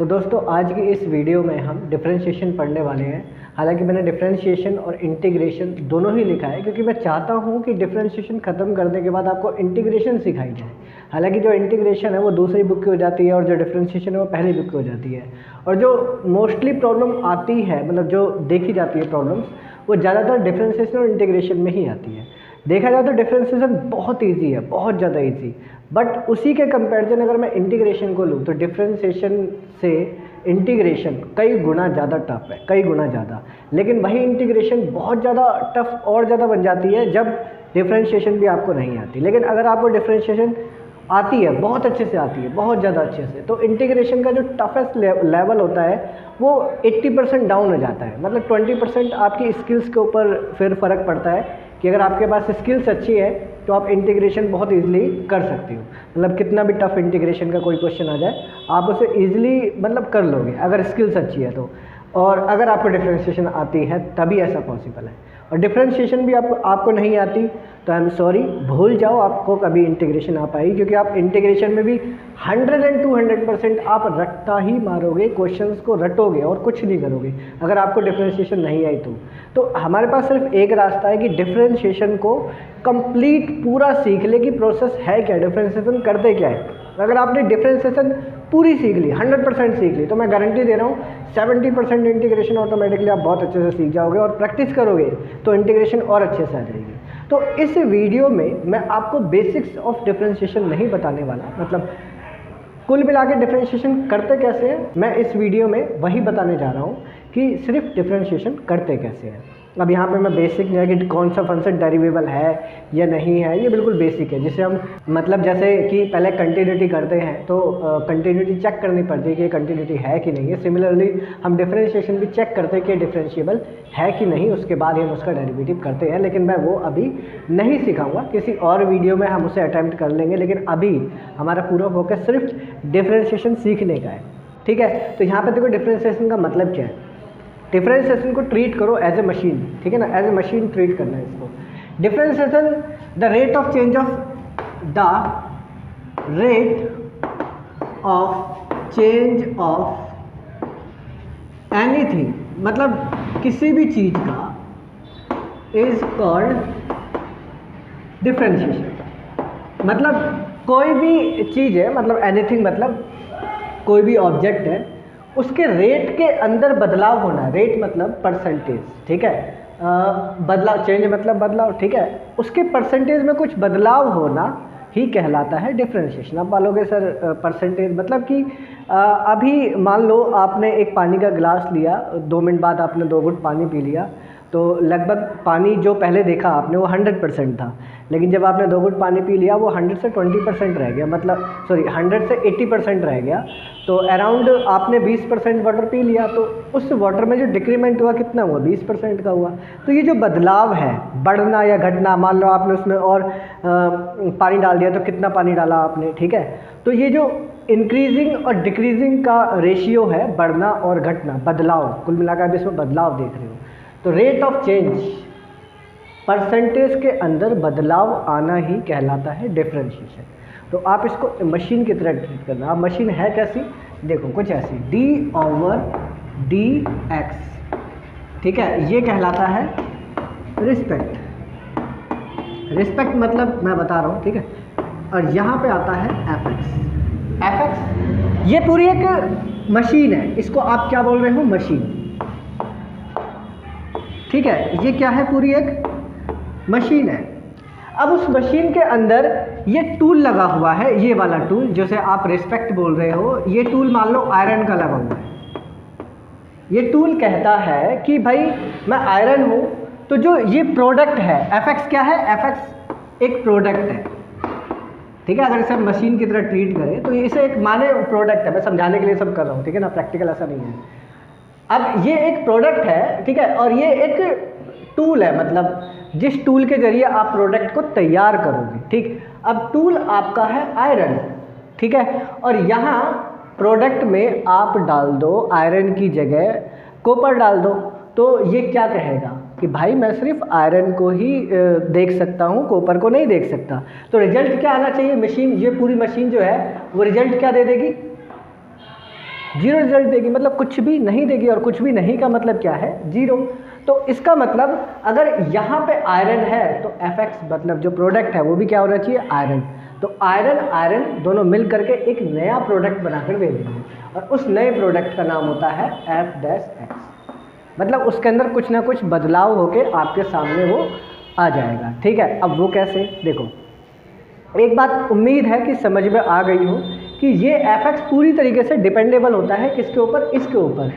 तो दोस्तों आज की इस वीडियो में हम डिफरेंशिएशन पढ़ने वाले हैं। हालांकि मैंने डिफरेंशिएशन और इंटीग्रेशन दोनों ही लिखा है क्योंकि मैं चाहता हूं कि डिफरेंशिएशन ख़त्म करने के बाद आपको इंटीग्रेशन सिखाई जाए। हालांकि जो इंटीग्रेशन है वो दूसरी बुक की हो जाती है और जो डिफरेंशिएशन है वो पहली बुक की हो जाती है। और जो मोस्टली प्रॉब्लम आती है, मतलब जो देखी जाती है प्रॉब्लम्स, वो ज़्यादातर डिफरेंशिएशन और इंटीग्रेशन में ही आती है। देखा जाए तो डिफरेंशिएशन बहुत ईजी है, बहुत ज़्यादा ईजी, बट उसी के कंपैरिजन अगर मैं इंटीग्रेशन को लूँ तो डिफरेंशिएशन से इंटीग्रेशन कई गुना ज़्यादा टफ है, कई गुना ज़्यादा। लेकिन वही इंटीग्रेशन बहुत ज़्यादा टफ और ज़्यादा बन जाती है जब डिफरेंशिएशन भी आपको नहीं आती। लेकिन अगर आपको डिफरेंशिएशन आती है, बहुत अच्छे से आती है, बहुत ज़्यादा अच्छे से, तो इंटीग्रेशन का जो टफेस्ट लेवल होता है वो 80% डाउन हो जाता है। मतलब 20% आपकी स्किल्स के ऊपर फिर फ़र्क पड़ता है कि अगर आपके पास स्किल्स अच्छी है तो आप इंटीग्रेशन बहुत इजीली कर सकते हो। मतलब कितना भी टफ इंटीग्रेशन का कोई क्वेश्चन आ जाए आप उसे इजीली मतलब कर लोगे अगर स्किल्स अच्छी है तो। और अगर आपको डिफरेंशिएशन आती है तभी ऐसा पॉसिबल है। और डिफरेंशिएशन भी आपको नहीं आती तो आई एम सॉरी, भूल जाओ आपको कभी इंटीग्रेशन आ पाएगी, क्योंकि आप इंटीग्रेशन में भी 100 and 200% आप रट्टा ही मारोगे, क्वेश्चंस को रटोगे और कुछ नहीं करोगे अगर आपको डिफरेंशिएशन नहीं आई तो हमारे पास सिर्फ एक रास्ता है कि डिफरेंशिएशन को कंप्लीट पूरा सीख ले कि प्रोसेस है क्या, डिफरेंशिएशन करते क्या है। अगर आपने डिफरेंशिएशन पूरी सीख ली, 100% सीख ली, तो मैं गारंटी दे रहा हूँ 70% इंटीग्रेशन ऑटोमेटिकली आप बहुत अच्छे से सीख जाओगे और प्रैक्टिस करोगे तो इंटीग्रेशन और अच्छे से आ जाएगी। तो इस वीडियो में मैं आपको बेसिक्स ऑफ डिफरेंशिएशन नहीं बताने वाला, मतलब कुल मिला के डिफरेंशिएशन करते कैसे हैं मैं इस वीडियो में वही बताने जा रहा हूँ कि सिर्फ डिफरेंशिएशन करते कैसे हैं। अब यहाँ पे मैं बेसिक नहीं है कि कौन सा फंक्शन डेरिवेबल है या नहीं है, ये बिल्कुल बेसिक है, जिसे हम मतलब जैसे कि पहले कंटिन्यूटी करते हैं तो कंटिन्यूटी चेक करनी पड़ती है कि कंटिन्यूटी है कि नहीं है। सिमिलरली हम डिफरेंशिएशन भी चेक करते हैं कि डिफरेंशिएबल है कि नहीं, उसके बाद ही हम उसका डेरिवेटिव करते हैं। लेकिन मैं वो अभी नहीं सिखाऊंगा, किसी और वीडियो में हम उसे अटैम्प्ट कर लेंगे। लेकिन अभी हमारा पूरा फोकस सिर्फ डिफरेंशिएशन सीखने का है, ठीक है। तो यहाँ पर देखो डिफरेंशिएशन का मतलब क्या है। डिफरेंशिएशन को ट्रीट करो एज ए मशीन, ठीक है ना, एज ए मशीन ट्रीट करना है इसको। Differentiation the rate of change of anything, मतलब किसी भी चीज का, इज कॉल्ड डिफरेंशिएशन। मतलब कोई भी चीज है, मतलब एनीथिंग मतलब कोई भी ऑब्जेक्ट है, उसके रेट के अंदर बदलाव होना। रेट मतलब परसेंटेज, ठीक है, बदलाव, चेंज मतलब बदलाव, ठीक है, उसके परसेंटेज में कुछ बदलाव होना ही कहलाता है डिफरेंशिएशन। आप बोलोगे सर परसेंटेज मतलब कि अभी मान लो आपने एक पानी का गिलास लिया, 2 मिनट बाद आपने 2 घुट पानी पी लिया, तो लगभग पानी जो पहले देखा आपने वो 100% था, लेकिन जब आपने 2 घुट पानी पी लिया वो 100 से 20% रह गया, मतलब सॉरी 100 से 80% रह गया। तो अराउंड आपने 20% वाटर पी लिया, तो उस वाटर में जो डिक्रीमेंट हुआ कितना हुआ, 20% का हुआ। तो ये जो बदलाव है, बढ़ना या घटना, मान लो आपने उसमें और पानी डाल दिया तो कितना पानी डाला आपने, ठीक है। तो ये जो इंक्रीजिंग और डिक्रीजिंग का रेशियो है, बढ़ना और घटना, बदलाव, कुल मिलाकर आप इसमें बदलाव देख रहे हो। तो रेट ऑफ चेंज, परसेंटेज के अंदर बदलाव आना ही कहलाता है डिफरेंशिएशन। तो आप इसको मशीन की तरह ट्रीट करना। अब मशीन है कैसी, देखो कुछ ऐसी, d/dx, ठीक है, ये कहलाता है रिस्पेक्ट। रिस्पेक्ट मतलब मैं बता रहा हूँ, ठीक है। और यहाँ पे आता है fx। ये पूरी एक मशीन है, इसको आप क्या बोल रहे हो, मशीन, ठीक है। ये क्या है, पूरी एक मशीन है। अब उस मशीन के अंदर ये टूल लगा हुआ है, ये वाला टूल जैसे आप रिस्पेक्ट बोल रहे हो, ये टूल मान लो आयरन का लगा हुआ है। ये टूल कहता है कि भाई मैं आयरन हूँ, तो जो ये प्रोडक्ट है fx क्या है, fx एक प्रोडक्ट है, ठीक है। अगर इसे मशीन की तरह ट्रीट करें तो इसे एक माने प्रोडक्ट है, मैं समझाने के लिए सब कर रहा हूँ, ठीक है ना, प्रैक्टिकल ऐसा नहीं है। अब ये एक प्रोडक्ट है, ठीक है, और ये एक टूल है, मतलब जिस टूल के जरिए आप प्रोडक्ट को तैयार करोगे, ठीक। अब टूल आपका है आयरन, ठीक है, और यहाँ प्रोडक्ट में आप डाल दो आयरन की जगह कॉपर डाल दो, तो ये क्या कहेगा कि भाई मैं सिर्फ आयरन को ही देख सकता हूँ, कॉपर को नहीं देख सकता। तो रिजल्ट क्या आना चाहिए, मशीन, ये पूरी मशीन जो है वो रिजल्ट क्या दे देगी, जीरो रिजल्ट देगी, मतलब कुछ भी नहीं देगी, और कुछ भी नहीं का मतलब क्या है, जीरो। तो इसका मतलब अगर यहाँ पे आयरन है तो Fx मतलब जो प्रोडक्ट है वो भी क्या होना चाहिए, आयरन। तो आयरन आयरन दोनों मिल करके एक नया प्रोडक्ट बनाकर दे देंगे, और उस नए प्रोडक्ट का नाम होता है F-X। मतलब उसके अंदर कुछ ना कुछ बदलाव होके आपके सामने वो आ जाएगा, ठीक है। अब वो कैसे, देखो एक बात उम्मीद है कि समझ में आ गई हो कि ये Fx पूरी तरीके से डिपेंडेबल होता है किसके ऊपर, इसके ऊपर,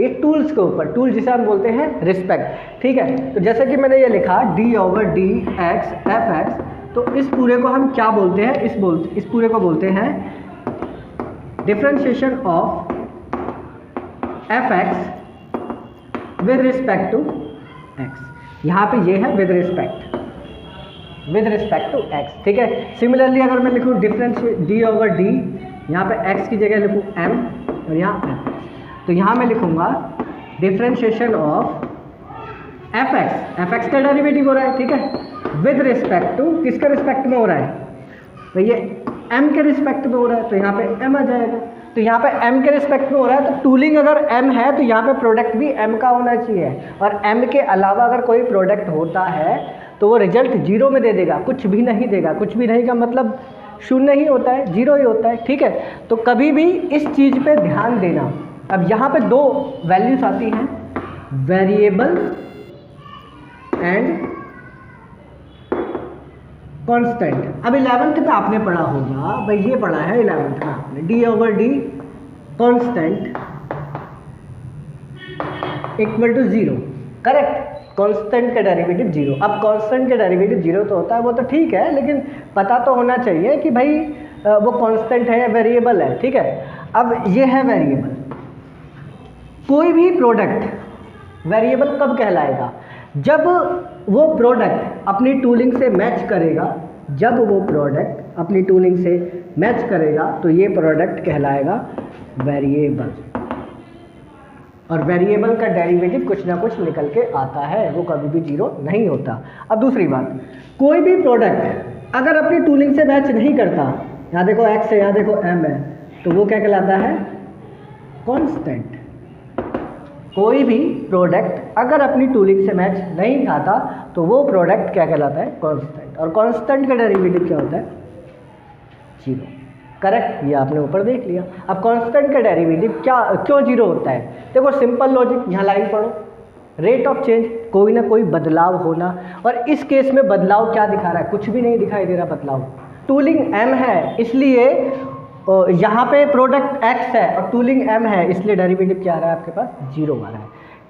ये टूल्स के ऊपर, टूल जिसे हम बोलते हैं रिस्पेक्ट, ठीक है। तो जैसे कि मैंने ये लिखा d/dx Fx, तो इस पूरे को हम क्या बोलते हैं, इस पूरे को बोलते हैं differentiation of Fx with respect to x। यहाँ पे ये है विद रिस्पेक्ट टू x, ठीक है। सिमिलरली अगर मैं लिखूँ डिफरेंशिएट d/d, यहाँ पे x की जगह लिखूँ m और यहाँ f, तो यहाँ मैं लिखूँगा डिफरेंशिएशन ऑफ Fx का डेरिवेटिव हो रहा है, ठीक है, विद रिस्पेक्ट टू, किसके रिस्पेक्ट में हो रहा है, तो ये m के रिस्पेक्ट में हो रहा है, तो यहाँ पे m आ जाएगा। तो यहाँ पे m के रिस्पेक्ट में हो रहा है, तो टूलिंग अगर m है तो यहाँ पे प्रोडक्ट भी m का होना चाहिए, और m के अलावा अगर कोई प्रोडक्ट होता है तो वो रिजल्ट जीरो में दे देगा, कुछ भी नहीं देगा। कुछ भी नहीं का मतलब शून्य ही होता है, जीरो ही होता है, ठीक है। तो कभी भी इस चीज़ पे ध्यान देना। अब यहाँ पे दो वैल्यूज आती हैं, वेरिएबल एंड कांस्टेंट। अब 11th में आपने पढ़ा होगा, भाई ये पढ़ा है 11th में आपने, d/d constant equal to zero, correct. Constant का डेरिवेटिव जीरो। अब कांस्टेंट का डेरिवेटिव जीरो तो होता है, वो तो ठीक है, लेकिन पता तो होना चाहिए कि भाई वो कांस्टेंट है या वेरिएबल है, ठीक है। अब ये है वेरिएबल। कोई भी प्रोडक्ट वेरिएबल कब कहलाएगा, जब वो प्रोडक्ट अपनी टूलिंग से मैच करेगा, जब वो प्रोडक्ट अपनी टूलिंग से मैच करेगा तो ये प्रोडक्ट कहलाएगा वेरिएबल। और वेरिएबल का डेरिवेटिव कुछ ना कुछ निकल के आता है, वो कभी भी जीरो नहीं होता। अब दूसरी बात, कोई भी प्रोडक्ट अगर अपनी टूलिंग से मैच नहीं करता, यहाँ देखो x है, यहाँ देखो m है, तो वो क्या कहलाता है, कांस्टेंट। कोई भी प्रोडक्ट अगर अपनी टूलिंग से मैच नहीं खाता तो वो प्रोडक्ट क्या कहलाता है, कांस्टेंट। और कांस्टेंट का डेरिवेटिव क्या होता है, जीरो, करेक्ट। ये आपने ऊपर देख लिया। अब कांस्टेंट का डेरिवेटिव क्यों जीरो होता है, देखो सिंपल लॉजिक, यहाँ लाइन पढ़ो, रेट ऑफ चेंज, कोई ना कोई बदलाव होना। और इस केस में बदलाव क्या दिखा रहा है, कुछ भी नहीं दिखाई दे रहा बदलाव। टूलिंग m है इसलिए यहाँ पे प्रोडक्ट x है और टूलिंग m है, इसलिए डेरिवेटिव क्या आ रहा है आपके पास, जीरो आ रहा है,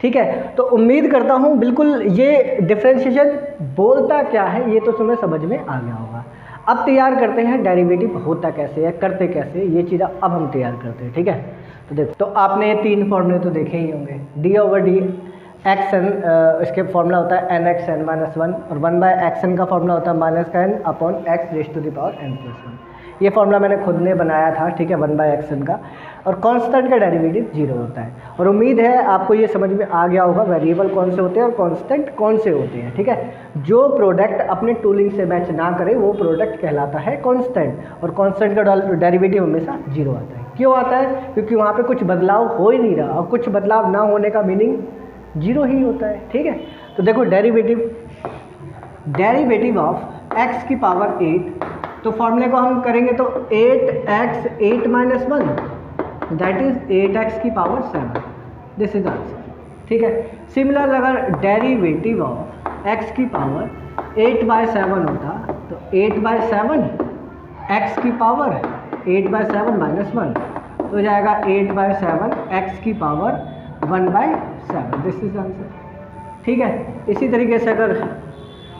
ठीक है। तो उम्मीद करता हूँ बिल्कुल ये डिफरेंशिएशन बोलता क्या है ये तो तुम्हें समझ में आ गया होगा। अब तैयार करते हैं डेरिवेटिव होता कैसे है, करते कैसे, ये चीज़ अब हम तैयार करते हैं, ठीक है। तो देखो, तो आपने ये तीन फॉर्मूले तो देखे ही होंगे। d/d xn, इसके फॉर्मूला होता है n(x(n-1), और 1/xn का फॉर्मूला होता है -n/x⁴n+1। ये फॉर्मूला मैंने खुद ने बनाया था, ठीक है, 1/xn का। और कांस्टेंट का डेरिवेटिव जीरो होता है। और उम्मीद है आपको ये समझ में आ गया होगा वेरिएबल कौन से होते हैं और कांस्टेंट कौन से होते हैं, ठीक है। जो प्रोडक्ट अपने टूलिंग से मैच ना करे वो प्रोडक्ट कहलाता है कांस्टेंट, और कांस्टेंट का डेरिवेटिव हमेशा जीरो आता है। क्यों आता है, क्योंकि वहाँ पर कुछ बदलाव हो ही नहीं रहा, और कुछ बदलाव ना होने का मीनिंग जीरो ही होता है, ठीक है। तो देखो डेरिवेटिव ऑफ x की पावर 8, तो फॉर्मूले को हम करेंगे तो 8x 8 - 1 दैट इज 8x की पावर 7, दिस इज आंसर, ठीक है। सिमिलर अगर डेरिवेटिव ऑफ x की पावर 8/7 होता तो 8/7 x की पावर 8/7 - 1 तो हो जाएगा 8/7 x की पावर 1/7, दिस इज आंसर, ठीक है। इसी तरीके से अगर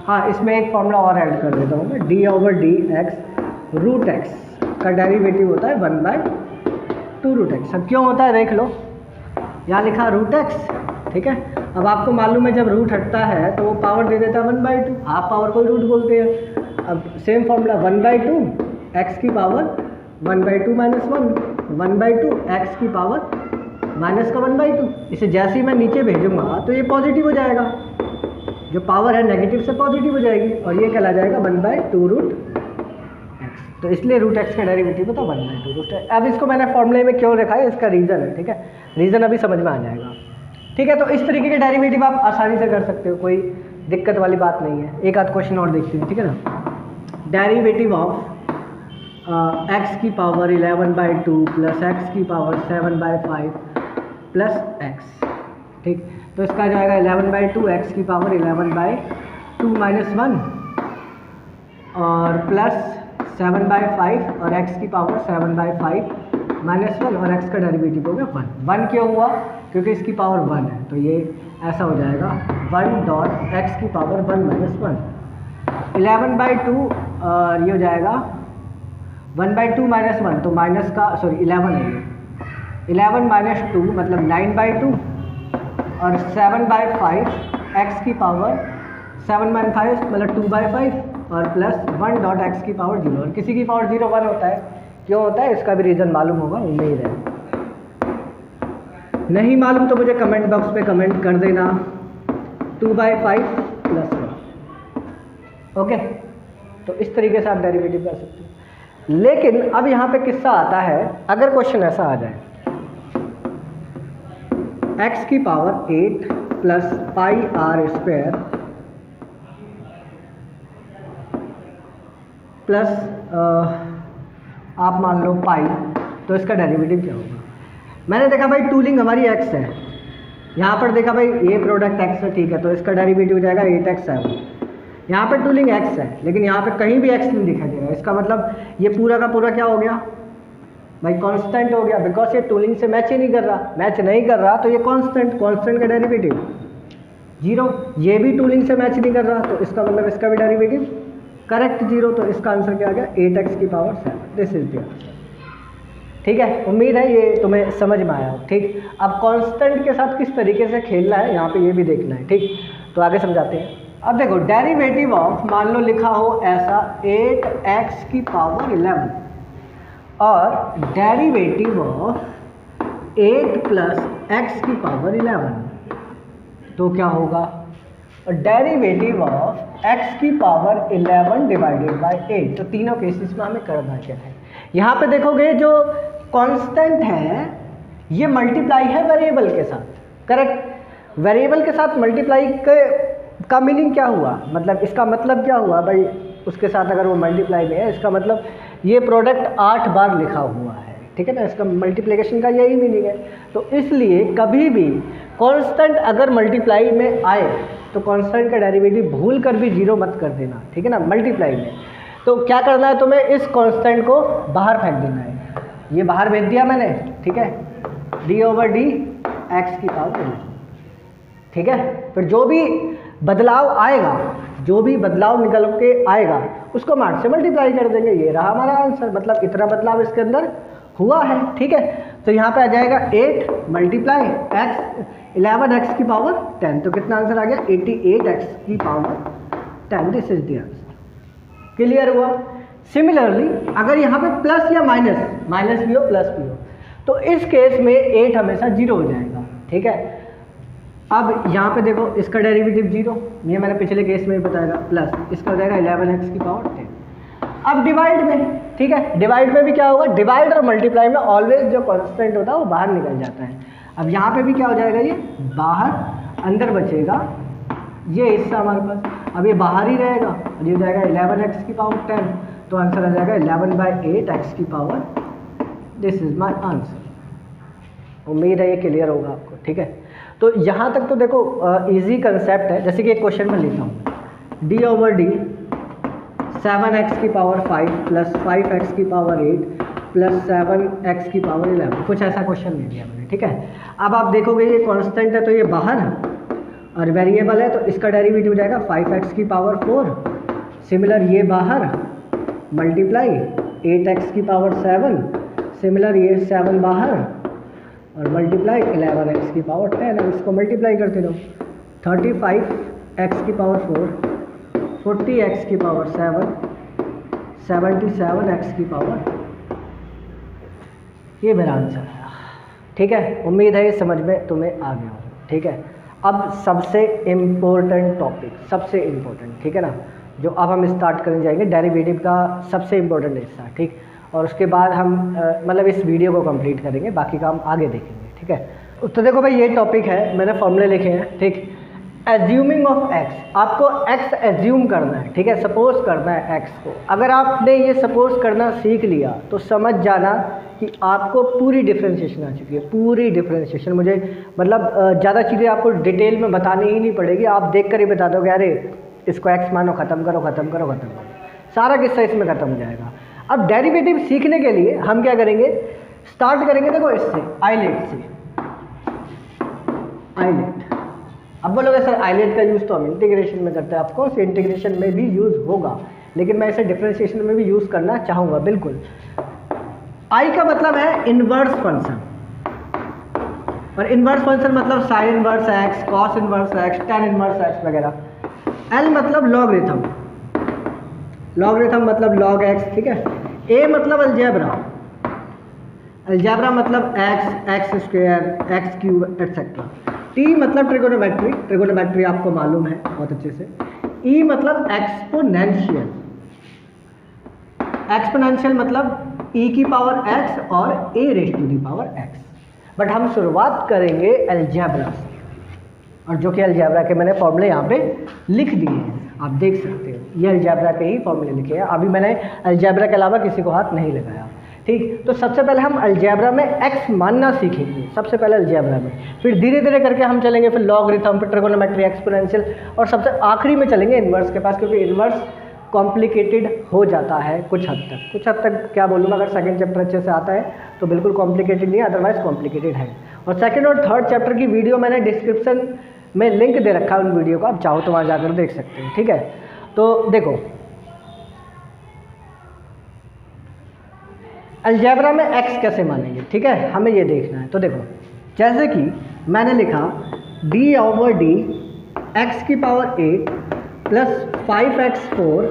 हाँ इसमें एक फॉर्मूला और ऐड कर देता हूँ मैं, d/dx√x का डेरिवेटिव होता है 1/2√x। अब क्यों होता है देख लो, यहाँ लिखा √x, ठीक है। अब आपको मालूम है जब रूट हटता है तो वो पावर दे देता है 1/2, हाफ पावर को रूट बोलते हैं। अब सेम फॉर्मूला 1/2 x की पावर 1/2 - 1 1/2 x की पावर माइनस का 1/2। इसे जैसे ही मैं नीचे भेजूंगा तो ये पॉजिटिव हो जाएगा, जो पावर है नेगेटिव से पॉजिटिव हो जाएगी, और ये कहला जाएगा 1/2√x। तो इसलिए रूट एक्स का डेरिवेटिव होता है 1/2 रूट। अब इसको मैंने फॉर्मूले में क्यों रखा है, इसका रीज़न है, ठीक है, रीज़न अभी समझ में आ जाएगा, ठीक है। तो इस तरीके के डेरिवेटिव आप आसानी से कर सकते हो, कोई दिक्कत वाली बात नहीं है। एक आध क्वेश्चन और देखते हैं, ठीक है ना। डेरिवेटिव ऑफ एक्स की पावर 11/2 प्लस एक्स की पावर 7/5 प्लस एक्स, ठीक। तो इसका जाएगा 11/2 एक्स की पावर 11/2 माइनस 1 और प्लस 7/5 और x की पावर 7/5 माइनस 1 और x का डेरिवेटिव हो गया 1 क्यों हुआ, क्योंकि इसकी पावर 1 है, तो ये ऐसा हो जाएगा 1 डॉट एक्स की पावर 1 माइनस 1 11/2 और ये हो जाएगा 1/2 माइनस 1, तो माइनस का सॉरी 11 है ये 11 माइनस 2 मतलब 9/2 और 7/5 एक्स की पावर 7/5 मतलब 2/5 और प्लस 1 डॉट एक्स की पावर 0, और किसी की पावर 0 1 होता है, क्यों होता है इसका भी रीज़न मालूम होगा, उम्मीद है। नहीं मालूम तो मुझे कमेंट बॉक्स पे कमेंट कर देना 2/5 प्लस 1, ओके। तो इस तरीके से आप डेरिवेटिव कर सकते हो। लेकिन अब यहाँ पे किस्सा आता है, अगर क्वेश्चन ऐसा आ जाए x की power 8 plus pi r square plus आप मान लो पाई, तो इसका डेरिवेटिव क्या होगा। मैंने देखा भाई टूलिंग हमारी x है, यहाँ पर देखा भाई ये प्रोडक्ट x है, ठीक है, तो इसका डेरिवेटिव हो जाएगा 8x7। यहाँ पर टूलिंग x है लेकिन यहाँ पे कहीं भी x नहीं दिखाई दे रहा है, इसका मतलब ये पूरा का पूरा क्या हो गया भाई, कांस्टेंट हो गया, बिकॉज ये टूलिंग से मैच ही नहीं कर रहा, मैच नहीं कर रहा तो ये कांस्टेंट का डेरिवेटिव 0। ये भी टूलिंग से मैच नहीं कर रहा तो इसका मतलब इसका भी डेरिवेटिव करेक्ट 0, तो इसका आंसर क्या आ गया 8x की power 7, this is the answer, ठीक है। उम्मीद है ये तुम्हें समझ में आया हो, ठीक। अब कांस्टेंट के साथ किस तरीके से खेलना है यहाँ पे ये भी देखना है, ठीक। तो आगे समझाते हैं। अब देखो डेरिवेटिव ऑफ, मान लो लिखा हो ऐसा 8x की पावर 11 और डेरिवेटिव ऑफ 8 प्लस x की पावर 11, तो क्या होगा, डेरिवेटिव ऑफ x की पावर 11 डिवाइडेड बाय 8। तो तीनों केसेस में हमें करना क्या है, यहाँ पे देखोगे जो कांस्टेंट है ये मल्टीप्लाई है वेरिएबल के साथ, करेक्ट। वेरिएबल के साथ मल्टीप्लाई का मीनिंग क्या हुआ, मतलब इसका मतलब क्या हुआ भाई, उसके साथ अगर वो मल्टीप्लाई में है इसका मतलब ये प्रोडक्ट 8 बार लिखा हुआ है, ठीक है ना, इसका मल्टीप्लिकेशन का यही मीनिंग है। तो इसलिए कभी भी कांस्टेंट अगर मल्टीप्लाई में आए तो कांस्टेंट का डेरिवेटिव भूल कर भी 0 मत कर देना, ठीक है ना, मल्टीप्लाई में। तो क्या करना है तुम्हें, इस कांस्टेंट को बाहर फेंक देना है, ये बाहर भेज दिया मैंने, ठीक है, d/d x की पावर, ठीक है। फिर जो भी बदलाव आएगा, जो भी बदलाव निकल के आएगा उसको 8 से मल्टीप्लाई कर देंगे, ये रहा हमारा आंसर, मतलब इतना बदलाव इसके अंदर हुआ है, ठीक है। तो यहाँ पे आ जाएगा 8 मल्टीप्लाई x 11x की पावर 10, तो कितना आंसर आ गया 88x की power 10, this is the answer, clear हुआ। सिमिलरली अगर यहाँ पे प्लस या माइनस भी हो प्लस भी हो तो इस केस में 8 हमेशा 0 हो जाएगा, ठीक है। अब यहाँ पे देखो इसका डेरिवेटिव 0, ये मैंने पिछले केस में भी बताया, प्लस इसका हो जाएगा 11x की पावर 10। अब डिवाइड में, ठीक है, डिवाइड में भी क्या होगा, डिवाइड और मल्टीप्लाई में ऑलवेज जो कांस्टेंट होता है वो बाहर निकल जाता है। अब यहाँ पे भी क्या हो जाएगा, ये बाहर, अंदर बचेगा ये हिस्सा हमारे पास, अब ये बाहर ही रहेगा और ये हो जाएगा 11x की पावर 10, तो आंसर आ जाएगा 11/8 x की power, this is my answer. उम्मीद है ये क्लियर होगा आपको, ठीक है। तो यहाँ तक तो देखो इजी कंसेप्ट है, जैसे कि एक क्वेश्चन में लिखा हूँ d/d 7x की पावर 5 प्लस 5x की पावर 8 प्लस 7x की पावर 11, कुछ ऐसा क्वेश्चन ले लिया मैंने, ठीक है। अब आप देखोगे ये कांस्टेंट है तो ये बाहर है और वेरिएबल है तो इसका डेरिवेटिव हो जाएगा 5x की पावर 4, सिमिलर ये बाहर मल्टीप्लाई 8x की पावर 7, सिमिलर ये 7 बाहर और मल्टीप्लाई 11x की पावर 10, अब इसको मल्टीप्लाई करते रहो, 35x की पावर 4, 40x की पावर 7, 77x की पावर, ये मेरा आंसर है, ठीक है। उम्मीद है ये समझ में तुम्हें आ गया हो, ठीक है। अब सबसे इम्पोर्टेंट टॉपिक, सबसे इम्पोर्टेंट, ठीक है ना, जो अब हम स्टार्ट करने जाएंगे डेरिवेटिव का सबसे इम्पोर्टेंट हिस्सा, ठीक। और उसके बाद हम मतलब इस वीडियो को कंप्लीट करेंगे, बाकी का हम आगे देखेंगे, ठीक है। तो देखो भाई, ये टॉपिक है, मैंने फॉर्मूले लिखे हैं, ठीक। एज्यूमिंग ऑफ एक्स, आपको एक्स एज्यूम करना है, ठीक है, सपोज करना है एक्स को। अगर आपने ये सपोज करना सीख लिया तो समझ जाना कि आपको पूरी डिफरेंशिएशन आ चुकी है, पूरी डिफरेंशिएशन। मुझे मतलब ज़्यादा चीज़ें आपको डिटेल में बतानी ही नहीं पड़ेगी, आप देख कर ही बता दोगे अरे इसको एक्स मानो, ख़त्म करो ख़त्म करो ख़त्म करो, सारा किस्सा इसमें ख़त्म हो जाएगा। अब डेरिवेटिव सीखने के लिए हम क्या करेंगे, स्टार्ट करेंगे देखो इससे, आइलेट से, आइलेट। अब बोलोगे सर आइलेट का यूज़ तो हम इंटीग्रेशन में करते हैं, ऑफकोर्स इंटीग्रेशन में भी यूज़ होगा, लेकिन मैं इसे डिफरेंशिएशन में भी यूज़ करना चाहूँगा, बिल्कुल। आई का मतलब है इन्वर्स फंक्शन, और इन्वर्स फंक्शन मतलब sign inverse x, cos inverse x, tan inverse x वगैरह। एल मतलब लॉगरिथम, लॉगरिथम मतलब लॉग एक्स, ठीक है। ए मतलब अलजेब्रा, अलजेब्रा मतलब x, x square, x cube etcetera. T मतलब ट्रिगोनोमेट्री, ट्रिगोनोमेट्री आपको मालूम है बहुत अच्छे से। ई मतलब एक्सपोनेंशियल, एक्सपोनेंशियल मतलब ई की पावर एक्स और A raise to the power x. But हम शुरुआत करेंगे अलजेब्रा से, और जो कि अलजेब्रा के मैंने फॉर्मूले यहाँ पे लिख दिए हैं, आप देख सकते हो, ये अलजेब्रा के ही फॉर्मूले लिखे हैं। अभी मैंने अलजेब्रा के अलावा किसी को हाथ नहीं लगाया, ठीक। तो सबसे पहले हम अलजेब्रा में एक्स मानना सीखेंगे, सबसे पहले अलजेब्रा में, फिर धीरे धीरे करके हम चलेंगे, फिर लॉगरिथम, फिर ट्रिगोनोमेट्री, एक्सपोनेंशियल, और सबसे आखिरी में चलेंगे इन्वर्स के पास, क्योंकि इन्वर्स कॉम्प्लिकेटेड हो जाता है कुछ हद तक, कुछ हद तक क्या बोलूँगा, अगर सेकंड चैप्टर अच्छे से आता है तो बिल्कुल कॉम्प्लिकेटेड नहीं है, अदरवाइज कॉम्प्लिकेटेड है। और सेकंड और थर्ड चैप्टर की वीडियो मैंने डिस्क्रिप्शन में लिंक दे रखा है उन वीडियो को, आप चाहो तो वहाँ जाकर देख सकते हैं, ठीक है। तो देखो अलजेब्रा में एक्स कैसे मानेंगे, ठीक है, हमें ये देखना है। तो देखो जैसे कि मैंने लिखा d/d x की पावर 8 प्लस 5x4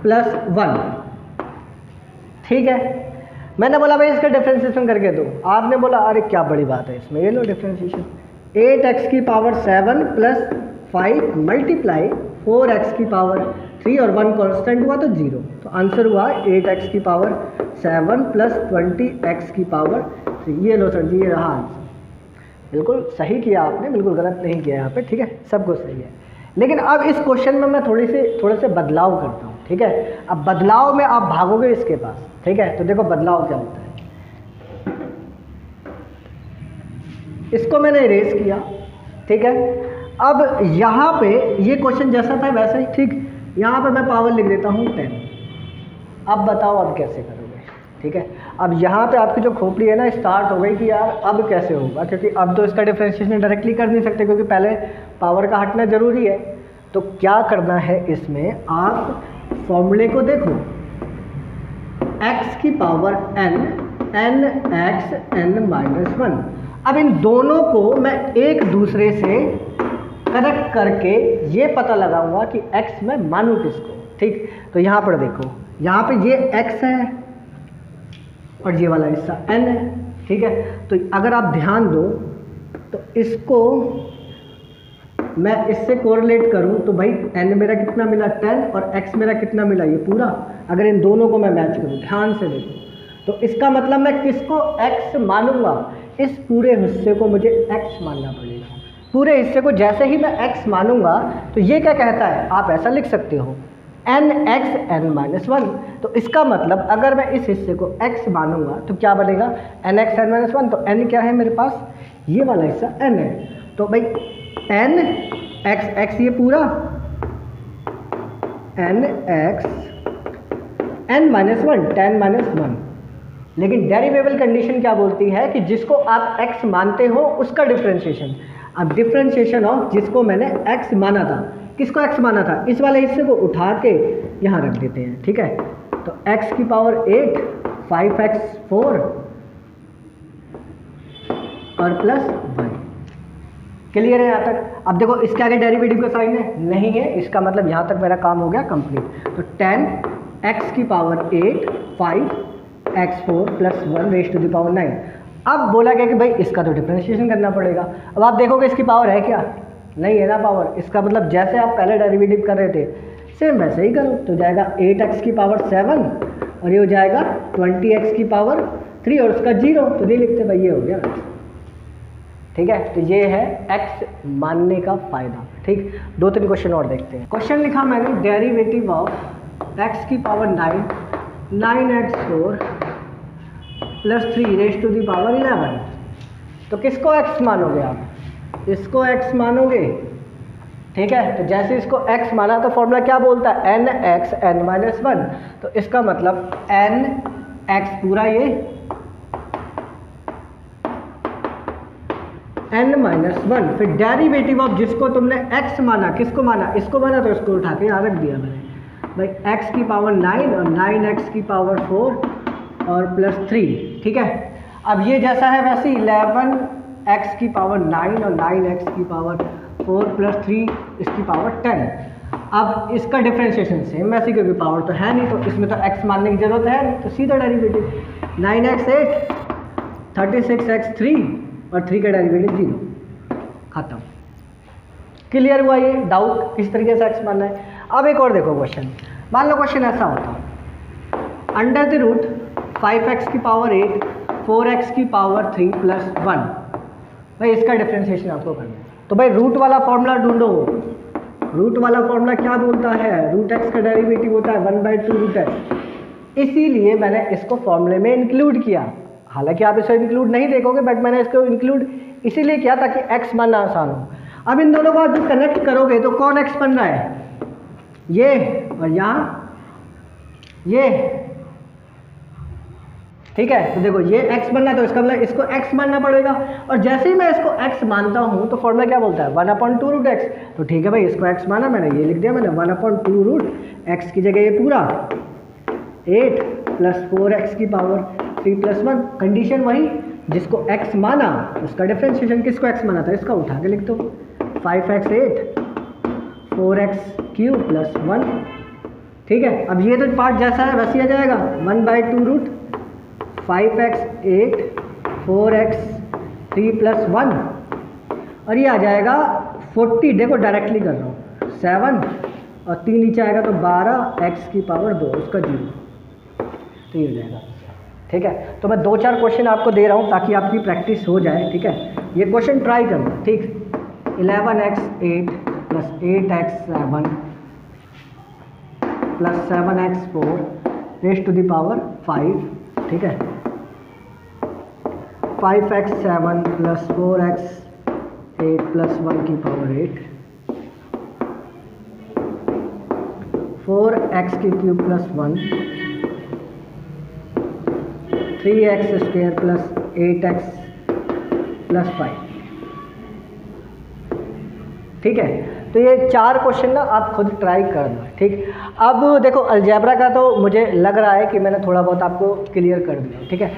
प्लस 1, ठीक है। मैंने बोला भाई इसका डिफरेंशिएशन करके दो, आपने बोला अरे क्या बड़ी बात है इसमें, ये लो डिफरेंशिएशन, 8x की पावर 7 प्लस 5 मल्टीप्लाई 4x की पावर 3 और 1 कांस्टेंट हुआ तो 0, तो आंसर हुआ 8x की पावर 7 प्लस 20x की पावर 3। ये लो सर जी, ये रहा आंसर। बिल्कुल सही किया आपने, बिल्कुल गलत नहीं किया यहाँ पे, ठीक है, सब कुछ सही है। लेकिन अब इस क्वेश्चन में मैं थोड़े से बदलाव करता हूँ, ठीक है। अब बदलाव में आप भागोगे इसके पास, ठीक है। तो देखो बदलाव क्या होता है, इसको मैंने इरेज किया, ठीक है। अब यहाँ पे ये क्वेश्चन जैसा था वैसा ही, ठीक। यहाँ पे मैं पावर लिख देता हूँ 10। अब बताओ अब कैसे करोगे, ठीक है। अब यहाँ पे आपकी जो खोपड़ी है ना स्टार्ट हो गई कि यार अब कैसे होगा, क्योंकि अब तो इसका डिफरेंशिएशन डायरेक्टली कर नहीं सकते, क्योंकि पहले पावर का हटना ज़रूरी है। तो क्या करना है इसमें, आप फॉर्मूले को देखो, x की power n, n x n minus 1। अब इन दोनों को मैं एक दूसरे से कनेक्ट करके ये पता लगाऊंगा कि x मैं मानूं किसको, ठीक। तो यहाँ पर देखो, यहाँ पे ये x है और ये वाला हिस्सा n है, ठीक है। तो अगर आप ध्यान दो तो इसको मैं इससे कोरिलेट करूं तो भाई n मेरा कितना मिला 10 और x मेरा कितना मिला ये पूरा। अगर इन दोनों को मैं मैच करूं, ध्यान से देखो, तो इसका मतलब मैं किसको x मानूंगा, इस पूरे हिस्से को मुझे x मानना पड़ेगा। पूरे हिस्से को जैसे ही मैं x मानूंगा तो ये क्या कहता है, आप ऐसा लिख सकते हो nx n माइनस 1। तो इसका मतलब अगर मैं इस हिस्से को x मानूंगा तो क्या बनेगा nx n माइनस 1। तो n क्या है मेरे पास, ये वाला हिस्सा n है, तो भाई n x ये पूरा nx n माइनस 1 10 माइनस 1। लेकिन डेरिवेबल कंडीशन क्या बोलती है कि जिसको आप x मानते हो उसका डिफरेंशिएशन। अब डिफरेंशिएशन ऑफ जिसको मैंने x माना था, किसको x माना था, इस वाले हिस्से को उठा के यहाँ रख देते हैं, ठीक है। तो x की पावर 8 5x4 और प्लस 1। क्लियर है यहाँ तक। अब देखो इसके आगे डेरिवेटिव का साइन है, नहीं है, इसका मतलब यहाँ तक मेरा काम हो गया कंप्लीट। तो 10x की power 8 5x4 plus 1 raise to the power 9। अब बोला गया कि भाई इसका तो डिफरेंशिएशन करना पड़ेगा। अब आप देखोगे इसकी पावर है क्या, नहीं है ना पावर। इसका मतलब जैसे आप पहले डेरिवेटिव कर रहे थे सेम वैसे ही करो तो जाएगा 8x की पावर 7 और ये हो जाएगा 20x की पावर 3 और उसका 0, तो नहीं लिखते भाई, ये हो गया। ठीक है, तो ये है x मानने का फ़ायदा। ठीक, 2-3 क्वेश्चन और देखते हैं। क्वेश्चन लिखा मैंने, डेरिवेटिव ऑफ x की power 9x4 plus 3 raise to the power 11। तो किसको x मानोगे आप? इसको x मानोगे। ठीक है, तो जैसे इसको x माना तो फॉर्मूला क्या बोलता है, nx n-1। तो इसका मतलब nx पूरा ये n-1, फिर डेरिवेटिव ऑफ जिसको तुमने x माना, किसको माना, इसको माना, तो इसको उठा के यहाँ रख दिया मैंने भाई, x की पावर 9 और 9x की पावर 4 और प्लस 3। ठीक है, अब ये जैसा है वैसे 11x की पावर 9 और 9x की पावर 4 प्लस 3 इसकी पावर 10। अब इसका डिफ्रेंशिएशन सेम वैसे, क्योंकि पावर तो है नहीं तो इसमें तो x मानने की जरूरत है नहीं, तो सीधा डेरिवेटिव 9x 8, 36x 3 और 3 का डेरिवेटिव 0, खत्म। क्लियर हुआ ये डाउट किस तरीके से x मानना है। अब एक और देखो क्वेश्चन, मान लो क्वेश्चन ऐसा होता, अंडर द रूट 5x की पावर 8 4x की पावर 3 प्लस 1। भाई इसका डिफ्रेंशिएशन आपको करना है, तो भाई रूट वाला फॉर्मूला ढूंढो। रूट वाला फॉर्मूला क्या बोलता है, रूट x का डेरिवेटिव होता है 1/2 रूट x, इसीलिए मैंने इसको फॉर्मूले में इंक्लूड किया। हालांकि आप इसको इंक्लूड नहीं देखोगे, बट मैंने इसको इंक्लूड इसीलिए किया ताकि x मानना आसान हो। अब इन दोनों को आप जब कनेक्ट करोगे तो कौन x बन रहा है, ये और यहाँ ये। ठीक है, तो देखो ये x बनना, तो इसका मतलब इसको x मानना पड़ेगा, और जैसे ही मैं इसको x मानता हूँ तो फॉर्मूला क्या बोलता है 1/2 रूट x। तो ठीक है भाई, इसको x माना, मैंने ये लिख दिया, मैंने 1/2 रूट x की जगह ये पूरा 8 प्लस 4x की पावर 3 प्लस 1। कंडीशन वही, जिसको x माना उसका डिफ्रेंशिएशन, किसको x माना था इसका उठा के लिख दो, 5x 8 4x क्यूब प्लस 1। ठीक है, अब ये तो पार्ट जैसा है वैसे ही आ जाएगा, 1/2 रूट 5x 8 4x 3 प्लस 1 और ये आ जाएगा 40। देखो डायरेक्टली कर रहा हूँ, 7 और 3 नीचे आएगा तो 12x की पावर 2 उसका 0, तो ये हो जाएगा। ठीक है, तो मैं 2-4 क्वेश्चन आपको दे रहा हूँ ताकि आपकी प्रैक्टिस हो जाए। ठीक है, ये क्वेश्चन ट्राई करना। ठीक, 11x 8 plus 8x 7 plus 7x 4 raise to the power 5। ठीक है, 5x 7 प्लस 4x 8 प्लस 1 की पावर 8, 4x की cube plus 1, 3x square plus 8x plus 5। ठीक है, तो ये 4 क्वेश्चन ना आप खुद ट्राई करना। ठीक, अब देखो अलजेब्रा का तो मुझे लग रहा है कि मैंने थोड़ा बहुत आपको क्लियर कर दिया। ठीक है,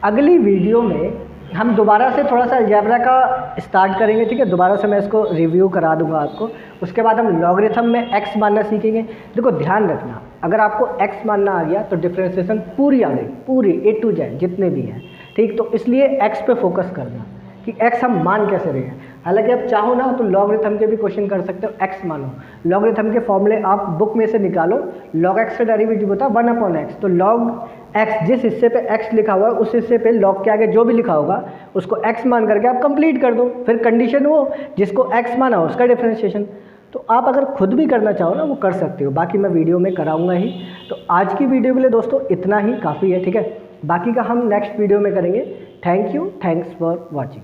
अगली वीडियो में हम दोबारा से थोड़ा सा अलजेब्रा का स्टार्ट करेंगे। ठीक है, दोबारा से मैं इसको रिव्यू करा दूंगा आपको। उसके बाद हम लॉगरिथम में x मानना सीखेंगे। देखो ध्यान रखना, अगर आपको x मानना आ गया तो डिफ्रेंशिएशन पूरी आ गई, पूरी A to Z जितने भी हैं। ठीक, तो इसलिए x पे फोकस करना कि x हम मान कैसे रहे हैं। हालांकि आप चाहो ना तो लॉगरिथम के भी क्वेश्चन कर सकते हो, x मानो। लॉगरिथम के फॉर्मूले आप बुक में से निकालो, log x का डेरिवेटिव होता है 1/x, तो log x जिस हिस्से पे x लिखा हुआ है उस हिस्से पे log के आगे जो भी लिखा होगा उसको x मान करके आप कंप्लीट कर दो। फिर कंडीशन वो जिसको x माना उसका डिफ्रेंशिएशन। तो आप अगर खुद भी करना चाहो ना वो कर सकते हो, बाकी मैं वीडियो में कराऊंगा ही। तो आज की वीडियो के लिए दोस्तों इतना ही काफ़ी है। ठीक है, बाकी का हम नेक्स्ट वीडियो में करेंगे। Thank you, thanks for watching.